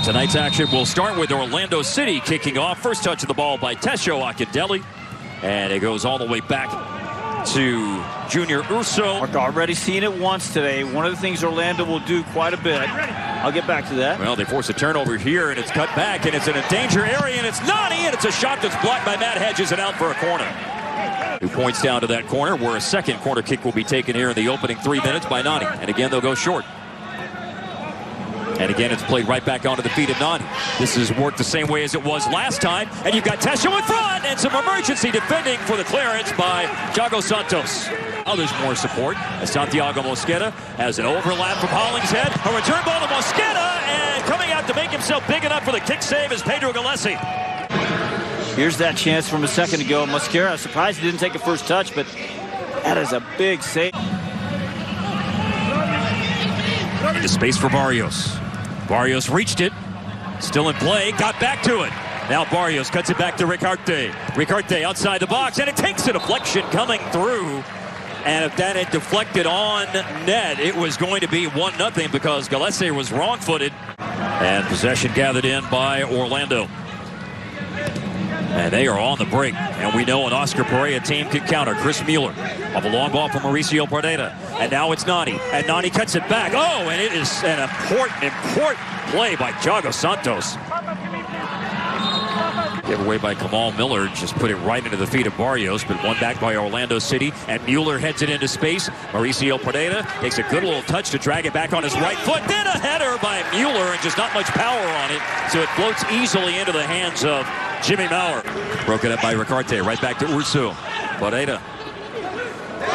And tonight's action will start with Orlando City kicking off. First touch of the ball by Tesho Akindele. And it goes all the way back to Junior Urso. We've already seen it once today. One of the things Orlando will do quite a bit. I'll get back to that. Well, they force a turnover here, and it's cut back, and it's in a danger area, and it's Nani, and it's a shot that's blocked by Matt Hedges and out for a corner. Who points down to that corner where a second corner kick will be taken here in the opening 3 minutes by Nani. And again, they'll go short. And again, it's played right back onto the feet of Nani. This has worked the same way as it was last time. And you've got Tesho in front and some emergency defending for the clearance by Thiago Santos. Now there's more support as Santiago Mosqueda has an overlap from Hollingshead. A return ball to Mosqueda, and coming out to make himself big enough for the kick save is Pedro Gillespie. Here's that chance from a second ago. Mosquera, surprised he didn't take a first touch, but that is a big save. Into space for Barrios. Barrios reached it. Still in play. Got back to it. Now Barrios cuts it back to Ricarte. Ricarte outside the box, and it takes a deflection coming through. And if that had deflected on net, it was going to be 1-0 because Gillespie was wrong-footed. And possession gathered in by Orlando. And they are on the break. And we know an Oscar Pareja team can counter. Chris Mueller off a long ball from Mauricio Pareja. And now it's Nani. And Nani cuts it back. Oh, and it is an important play by Thiago Santos. Give away by Kamal Miller. Just put it right into the feet of Barrios. But one back by Orlando City. And Mueller heads it into space. Mauricio Pareja takes a good little touch to drag it back on his right foot. Then a header by Mueller, and just not much power on it. So it floats easily into the hands of Jimmy Maurer. Broken up by Ricarte. Right back to Ursu. Pareja.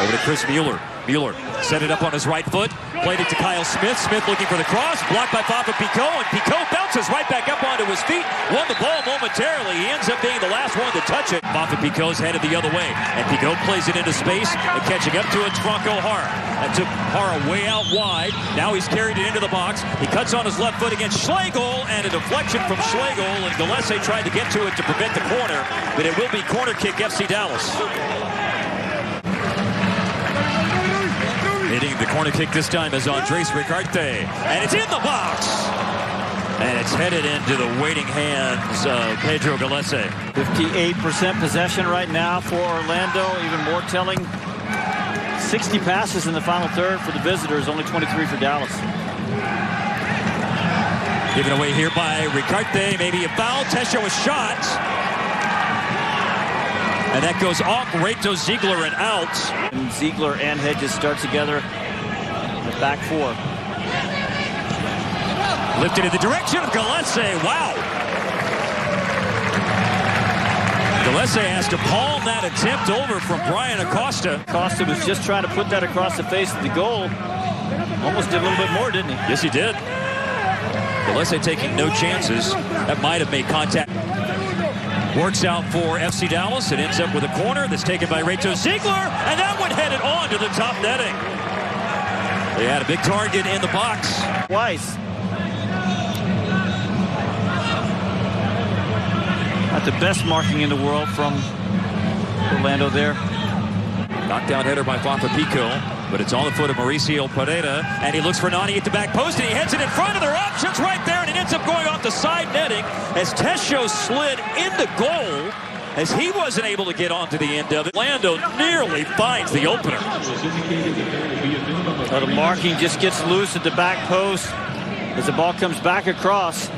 Over to Chris Mueller. Mueller set it up on his right foot. Played it to Kyle Smith. Smith looking for the cross. Blocked by Papa Pico. And Pico bounces right back up onto his feet. Won the ball momentarily. He ends up being the last one to touch it. Papa Pico's headed the other way. And Pico plays it into space. And catching up to it, Franco Jara. That took Jara way out wide. Now he's carried it into the box. He cuts on his left foot against Schlegel. And a deflection from Schlegel. And Gillespie tried to get to it to prevent the corner. But it will be corner kick FC Dallas. Hitting the corner kick this time is Andres Ricarte. And it's in the box. And it's headed into the waiting hands of Pedro Gillespie. 58% possession right now for Orlando. Even more telling, 60 passes in the final third for the visitors, only 23 for Dallas. Given away here by Ricarte. Maybe a foul. Tesho a shot. And that goes off Reto Ziegler and out. And Ziegler and Hedges start together in the back four. Lifted in the direction of Gillespie. Wow. Gillespie has to palm that attempt over from Brian Acosta. Acosta was just trying to put that across the face of the goal. Almost did a little bit more, didn't he? Yes, he did. Gillespie taking no chances. That might have made contact. Works out for FC Dallas. It ends up with a corner that's taken by Reto Ziegler, and that one headed on to the top netting. They had a big target in the box. Twice. Not the best marking in the world from Orlando there. Knockdown header by Papa Pico, but it's on the foot of Mauricio Pareja, and he looks for Nani at the back post, and he heads it in front of their options right there, and it ends up going off the side netting as Tesho slid into goal as he wasn't able to get onto the end of it. Orlando nearly finds the opener. So the marking just gets loose at the back post as the ball comes back across.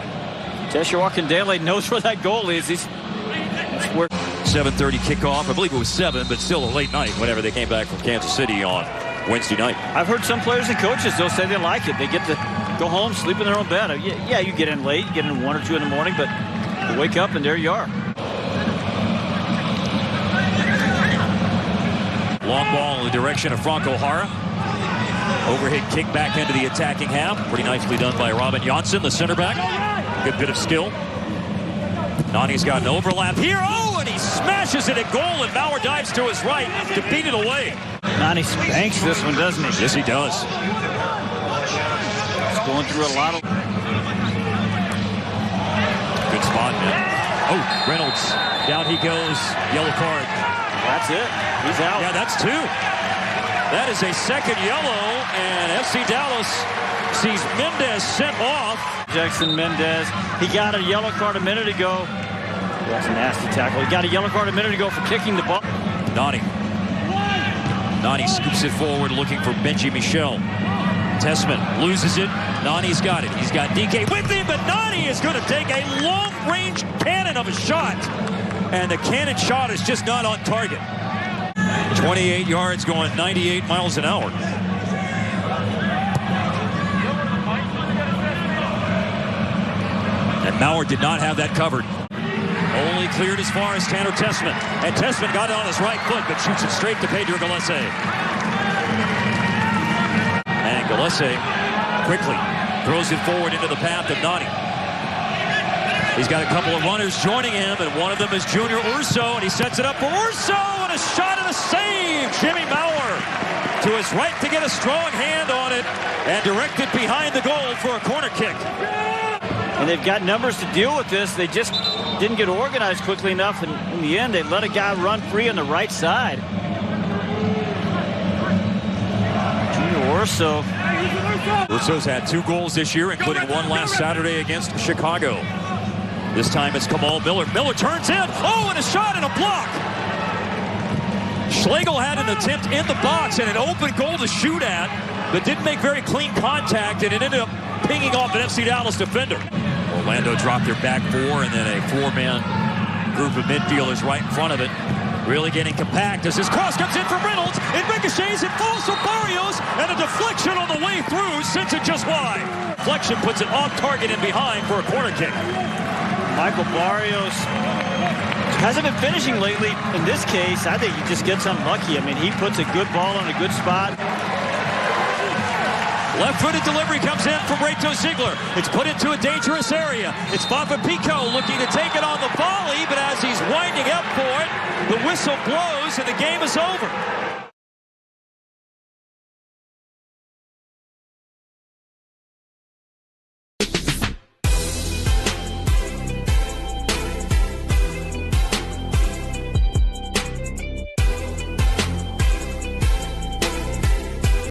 Tesho Akindele knows where that goal is. He's 7:30 kickoff. I believe it was 7, but still a late night whenever they came back from Kansas City on Wednesday night. I've heard some players and coaches, they'll say they like it. They get to go home, sleep in their own bed. Yeah, you get in late, you get in 1 or 2 in the morning, but you wake up and there you are. Long ball in the direction of Franco Jara. Overhead kick back into the attacking half. Pretty nicely done by Robin Janssen, the center back. Good bit of skill. Nani's got an overlap here. Oh, and he smashes it at goal, and Maurer dives to his right to beat it away. Nani spanks this one, doesn't he? Yes, he does. He's going through a lot of... Good spot, man. Oh, Reynolds. Down he goes. Yellow card. That's it. He's out. Yeah, that's 2. That is a second yellow, and FC Dallas sees Mendez sent off. Jackson Mendez, he got a yellow card a minute ago. That's a nasty tackle. He got a yellow card a minute ago for kicking the ball. Nani scoops it forward looking for Benji Michel. Tessman loses it. Nani's got it. He's got DK with him, but Nani is going to take a long-range cannon of a shot. And the cannon shot is just not on target. 28 yards going 98 miles an hour. And Mauer did not have that covered. Only cleared as far as Tanner Tessman. And Tessman got it on his right foot, but shoots it straight to Pedro Gillespie. And Gillespie quickly throws it forward into the path of Nani. He's got a couple of runners joining him, and one of them is Junior Urso, and he sets it up for Urso, and a shot and a save. Jimmy Mauer to his right to get a strong hand on it, and directed behind the goal for a corner kick. And they've got numbers to deal with this. They just didn't get organized quickly enough, and in the end, they let a guy run free on the right side. Junior Urso. Urso's had 2 goals this year, including one last Saturday against Chicago. This time it's Kamal Miller. Miller turns in. Oh, and a shot and a block. Schlegel had an attempt in the box and an open goal to shoot at, but didn't make very clean contact, and it ended up pinging off an FC Dallas defender. Orlando dropped their back 4, and then a 4-man group of midfielders right in front of it. Really getting compact as this cross comes in from Reynolds. It ricochets, it falls from Barrios, and a deflection on the way through sends it just wide. Deflection puts it off target and behind for a corner kick. Michael Barrios hasn't been finishing lately. In this case, I think he just gets unlucky. I mean, he puts a good ball in a good spot. Left-footed delivery comes in from Reto Ziegler. It's put into a dangerous area. It's Papa Pico looking to take it on the volley, but as he's winding up for it, the whistle blows and the game is over.